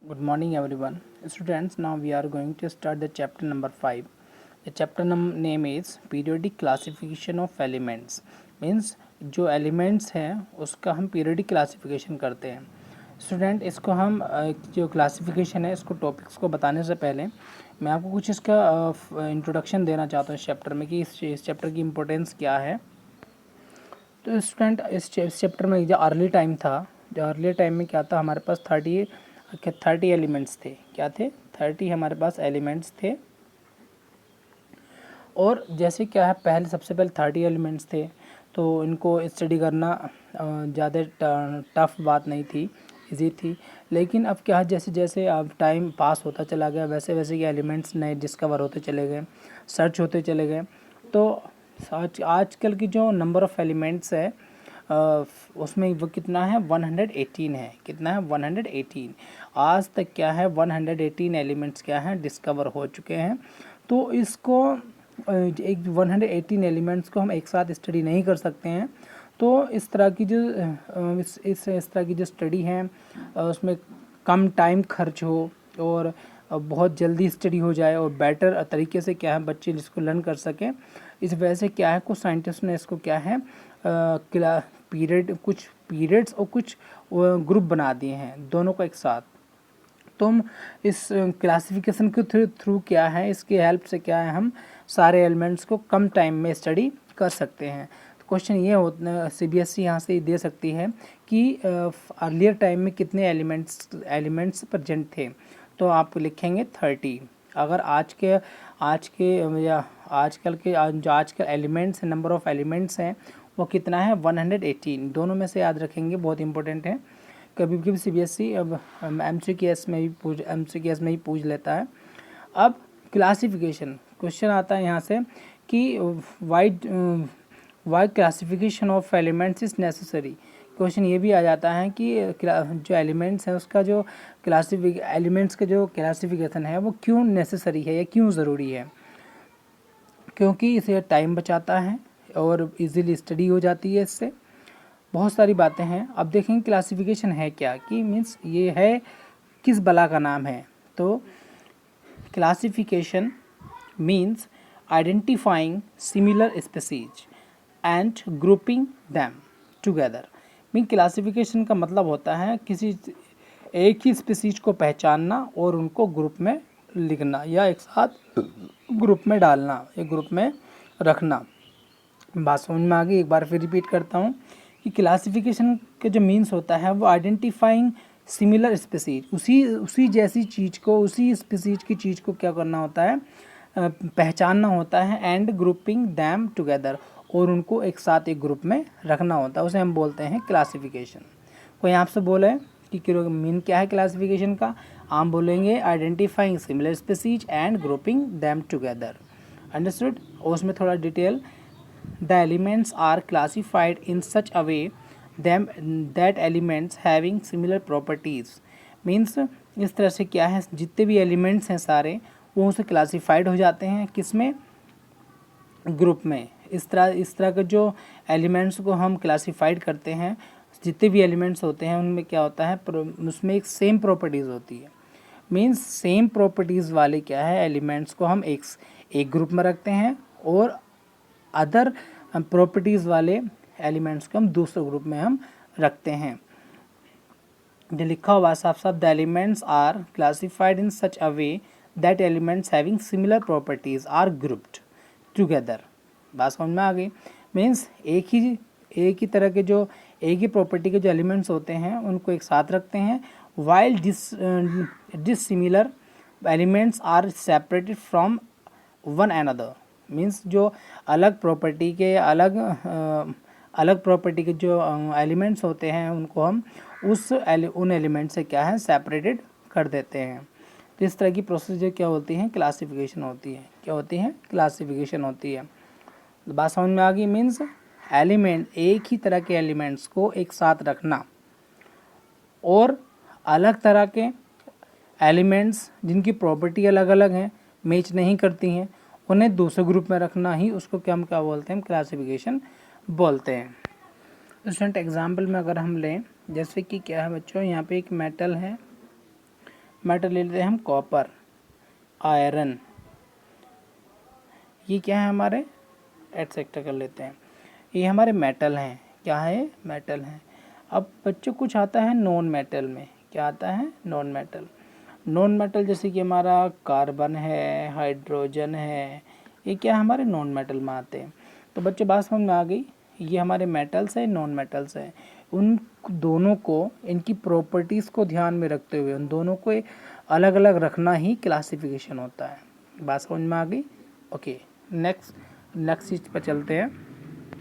Good morning, everyone. Students, now we are going to start the chapter number 5. The chapter name is Periodic Classification of Elements. Means जो elements हैं उसका हम periodic classification करते हैं. Student, इसको हम जो क्लासिफिकेशन है इसको टॉपिक्स को बताने से पहले मैं आपको कुछ इसका इंट्रोडक्शन देना चाहता हूँ इस चैप्टर में कि इस चैप्टर की इम्पोर्टेंस क्या है. तो स्टूडेंट, इस चैप्टर में जो अर्ली टाइम था, जो अर्ली टाइम में क्या था, हमारे पास 30 एलिमेंट्स थे. क्या थे? 30 हमारे पास एलिमेंट्स थे. और जैसे क्या है, पहले सबसे पहले 30 एलिमेंट्स थे तो इनको स्टडी करना ज़्यादा टफ बात नहीं थी, इजी थी. लेकिन अब क्या है, जैसे जैसे अब टाइम पास होता चला गया वैसे वैसे ये एलिमेंट्स नए डिस्कवर होते चले गए, सर्च होते चले गए. तो आजकल की जो नंबर ऑफ़ एलिमेंट्स है उसमें वो कितना है, 118 है. कितना है? 118. आज तक क्या है, 118 एलिमेंट्स क्या हैं, डिस्कवर हो चुके हैं. तो इसको एक 118 एलिमेंट्स को हम एक साथ स्टडी नहीं कर सकते हैं. तो इस तरह की जो इस तरह की जो स्टडी है उसमें कम टाइम खर्च हो और बहुत जल्दी स्टडी हो जाए और बेटर तरीके से क्या है बच्चे जिसको लर्न कर सकें. इस वजह से क्या है, कुछ साइंटिस्ट ने इसको क्या है कुछ पीरियड्स और कुछ ग्रुप बना दिए हैं, दोनों को एक साथ. तो हम इस क्लासिफिकेशन के थ्रू क्या है, इसकी हेल्प से क्या है, हम सारे एलिमेंट्स को कम टाइम में स्टडी कर सकते हैं. तो क्वेश्चन ये होता, सीबीएसई यहाँ से दे सकती है कि अर्लियर टाइम में कितने एलिमेंट्स प्रेजेंट थे. तो आप लिखेंगे 30. अगर आज के या आजकल के जो आजकल एलिमेंट्स, नंबर ऑफ़ एलिमेंट्स हैं वो कितना है, 118. दोनों में से याद रखेंगे, बहुत इंपॉर्टेंट है. कभी कभी सीबीएसई अब एमसीक्यूएस में ही पूछ लेता है. अब क्लासिफिकेशन क्वेश्चन आता है यहाँ से कि why classification of elements is necessary. Question ये भी आ जाता है कि जो एलिमेंट्स हैं उसका जो एलिमेंट्स का जो क्लासिफिकेशन है वो क्यों नेसेसरी है या क्यों ज़रूरी है. क्योंकि इसे टाइम बचाता है और इजीली स्टडी हो जाती है इससे. बहुत सारी बातें हैं. अब देखेंगे क्लासिफिकेशन है क्या, कि मीन्स ये है किस बला का नाम है. तो classification means identifying similar species and grouping them together. Mean classification का मतलब होता है किसी एक ही स्पीसीज को पहचानना और उनको ग्रुप में लिखना या एक साथ ग्रुप में डालना, एक ग्रुप में रखना. बात समझ में आ गई? एक बार फिर रिपीट करता हूँ कि क्लासिफिकेशन के जो मीन्स होता है वो आइडेंटिफाइंग सिमिलर स्पीसीज, उसी जैसी चीज़ को, उसी स्पीसीज की चीज़ को क्या करना होता है, पहचानना होता है. एंड ग्रुपिंग दैम टुगेदर, और उनको एक साथ एक ग्रुप में रखना होता है, उसे हम बोलते हैं क्लासिफिकेशन. कोई आपसे बोले कि मीन क्या है क्लासिफिकेशन का, हम बोलेंगे identifying similar species and grouping them together. Understood? और उसमें थोड़ा detail, the elements are classified in such a way that elements having similar properties means इस तरह से क्या है, जितने भी एलिमेंट्स हैं सारे वो उसे क्लासिफाइड हो जाते हैं किस में, ग्रुप में. इस तरह के जो एलिमेंट्स को हम क्लासिफाइड करते हैं, जितने भी एलिमेंट्स होते हैं उनमें क्या होता है, उसमें एक सेम प्रॉपर्टीज़ होती है. मीन्स सेम प्रॉपर्टीज़ वाले क्या है एलिमेंट्स को हम एक ग्रुप में रखते हैं और अदर प्रॉपर्टीज़ वाले एलिमेंट्स को हम दूसरे ग्रुप में हम रखते हैं. जो लिखा हुआ साफ साफ, the elements are classified in such a way that elements having similar properties are grouped together. बात समझ में आ गई? मीन्स एक ही तरह के जो एक ही प्रॉपर्टी के जो एलिमेंट्स होते हैं उनको एक साथ रखते हैं. While dissimilar elements are separated from one another. Means जो अलग प्रॉपर्टी के जो एलिमेंट्स होते हैं उनको हम उन एलिमेंट से क्या है, सेपरेटेड कर देते हैं. तो इस तरह की प्रोसीजर क्या होती है, क्लासिफिकेशन होती है. क्या होती है? क्लासिफिकेशन होती है. बात समझ में आ गई? मीन्स एलिमेंट, एक ही तरह के एलिमेंट्स को एक साथ रखना और अलग तरह के एलिमेंट्स जिनकी प्रॉपर्टी अलग अलग हैं, मैच नहीं करती हैं, उन्हें दूसरे ग्रुप में रखना ही उसको क्या बोलते हैं, क्लासिफिकेशन बोलते हैं. स्टूडेंट, एग्जाम्पल में अगर हम लें, जैसे कि क्या है बच्चों, यहाँ पे एक मेटल है, मेटल ले लेते हैं हम कॉपर, आयरन, ये क्या है हमारे एटसेट्रा कर लेते हैं, ये हमारे मेटल हैं। क्या है? मेटल हैं। अब बच्चों कुछ आता है नॉन मेटल में। क्या आता है? Non metal. नॉन मेटल जैसे कि हमारा कार्बन है, हाइड्रोजन है, ये क्या हमारे नॉन मेटल में आते हैं। तो बच्चों बात समझ में आ गई, ये हमारे मेटल्स हैं, नॉन मेटल्स हैं। उन दोनों को, इनकी प्रॉपर्टीज़ को ध्यान में रखते हुए उन दोनों को अलग अलग रखना ही क्लासिफिकेशन होता है। बात समझ में आ गई? ओके, नेक्स्ट चीज़ पर चलते हैं।